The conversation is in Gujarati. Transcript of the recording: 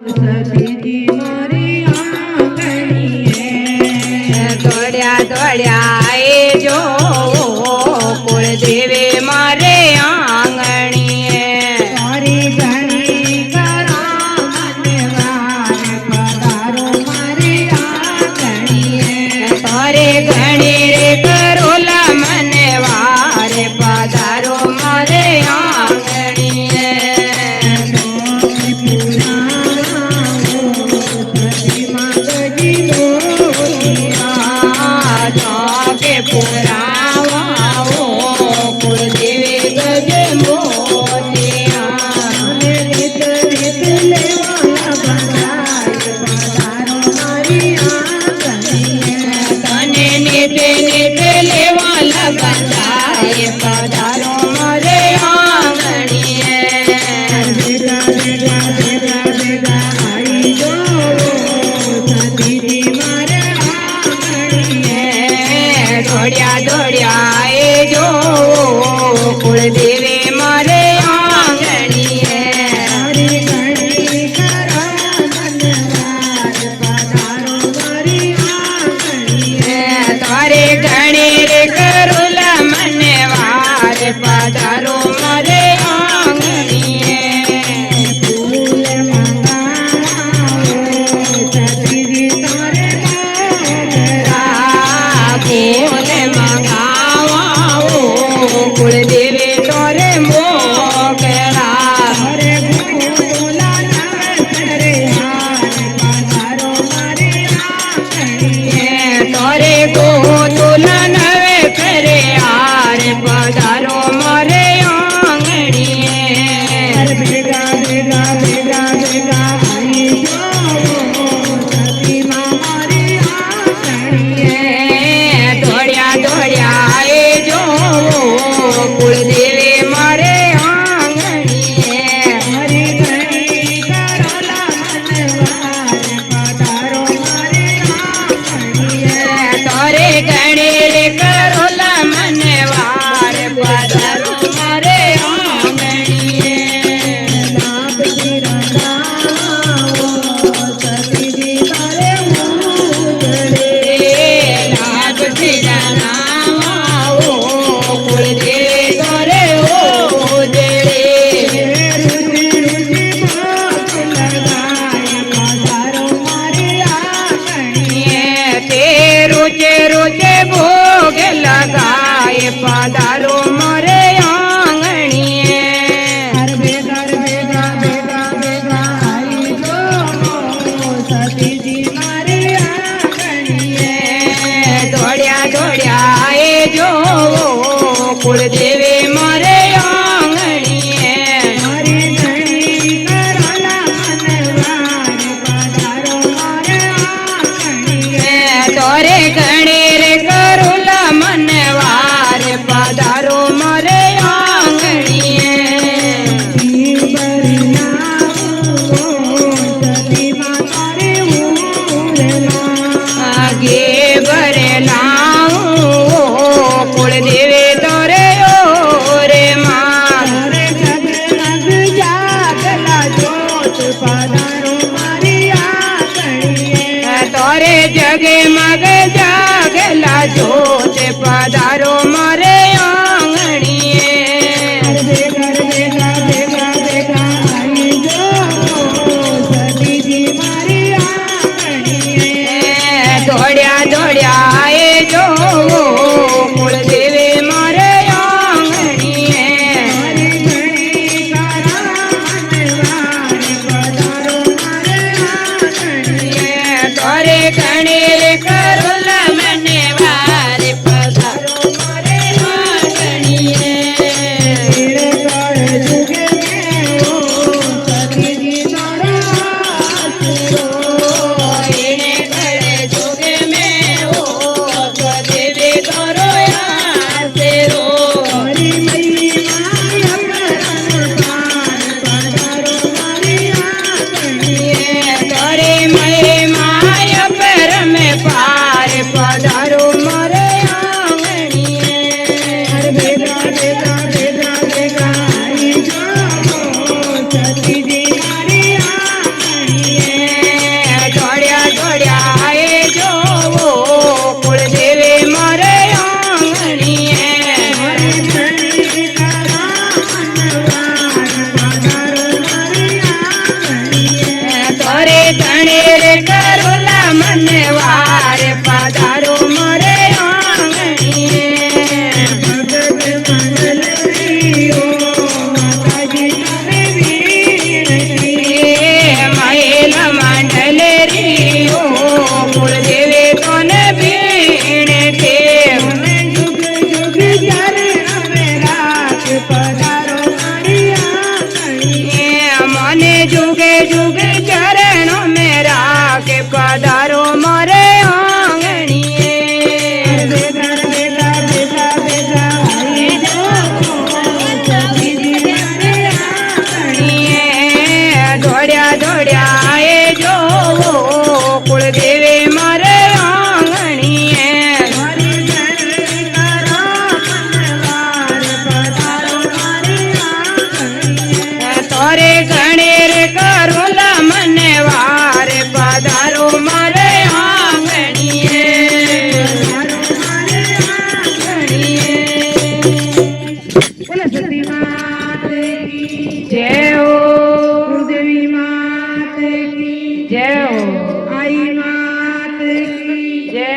સતીજી મારી આંગણીએ દોડ્યા દોડ્યા એ જો કુળદેવે મારે આંગણીએ તારી ઘણી કરા મને વાર પધારો મારી આંગણીએ તારે ઘણી રે કરોલા મને વારે પધારો મારે આંગણીએ પુરાવો કુળદેવે ગજ મોતિયા નિત નિત લેવાલા પધારો મારી આંગણીએ તને નિત નિત લેવાલા બંધાય પધારો મારે આંગણીએ ભેગા ભેગા ભેગા ભેગા આવી જો સતીજી મારે આંગણીએ દોડ્યા દોડ્યા એ જો કુળદેવે મારે આંગણીએ તારી ઘણી કરા મને વાર પધારો મારી આંગણીએ તારે ઘણી રે કરુલા મને વાર પધારો મારે આંગણીએ ફૂલ મંગાવો સતીજી તારે મોગરા ફૂલ મંગાવો કુળદેવે તોરે મોકળા હરે ભોલા નરે હાર પધારો મારી આંગણીએ તોરે ગોતુલા નવે ફરે હાર પધારો મારે આંગણીએ ભેગા ભેગા ભેગા ભેગા આવી જો સતીમાં મારી આંગણીએ દોડ્યા દોડ્યા એ જો કુળદેવે મારે આંગણીએ હરી ઘણી કરોલા મને વાર પધારો મારી આંગણીએ તોરે ગણે રે કરોલા મને વાર પધારો મારે આંગણીએ લાભથી રંગાવો સતીજી તારે ઉજળે લાભથી જણાવો કુળદેવે તોરે ઓજળે રુચિ રુચિ ભોગ લગાય પધારો મારી આંગણીએ તે રોજે રોજે ભોગ લગાય પધારો મારે આંગણીએ ભેગા ભેગા ભેગા ભેગા આવી જો સતીજી મારી આંગણીએ દોડ્યા દોડ્યા એ જો કુળદેવે મારે આંગણીએ મારી ઘણી કરોલા મને વાર પધારો મારે આંગણીએ તોરે ઘણી રે કરુલા મને વાર પધારો મારે આંગણીએ ભરી નાવો સતીમાં તારે ઉરમાં આગે ભરેલા કુળદેવે તોરે ઓરે માં તારે જગમગ જાગલા જોત પધારો મારી આંગણીએ તોરે જગે મગ જાગલા જોત પધારો મારે આંગણીએ ભેગા ભેગા ભેગા ભેગા આવી જો સતીજી મારી આંગણીએ દોડ્યા દોડ્યા એ જો કુળદેવે મારે આંગણીએ મારી ઘણી કરા મને વાર પધારો મારે આંગણીએ તોરે ઘણી રે કરુલા મને વાર પધારો મારે ગણેર કરોલા મને વાર પધારો મારે આંગણીએ ભગત મંડળીઓ માતાજી તારે વીણતી મહેલ મંડલ રીઓ કુળદેવે કોને ભીણ છે જુગ જુગ ચરણ મેરા પધારો મારી આંગણીએ મને જુગે જુગે ચરણો મેરા કે પધારો મારે આંગણીએ બેગા બેગા બેગા બેગા આવી જો સતીજી મારે આંગણીએ દોડ્યા દોડ્યા એ જોવો કુળદેવે મારે આંગણીએ મારી જનની કરો મનવાર પધારો મારી આંગણીએ તોરે ગણેર કરોલા મને વાર પધારો મારે આંગણીએ બોલો સતી માત કી જય હો કુળદેવી માત કી જય હો આઈ માત કી જય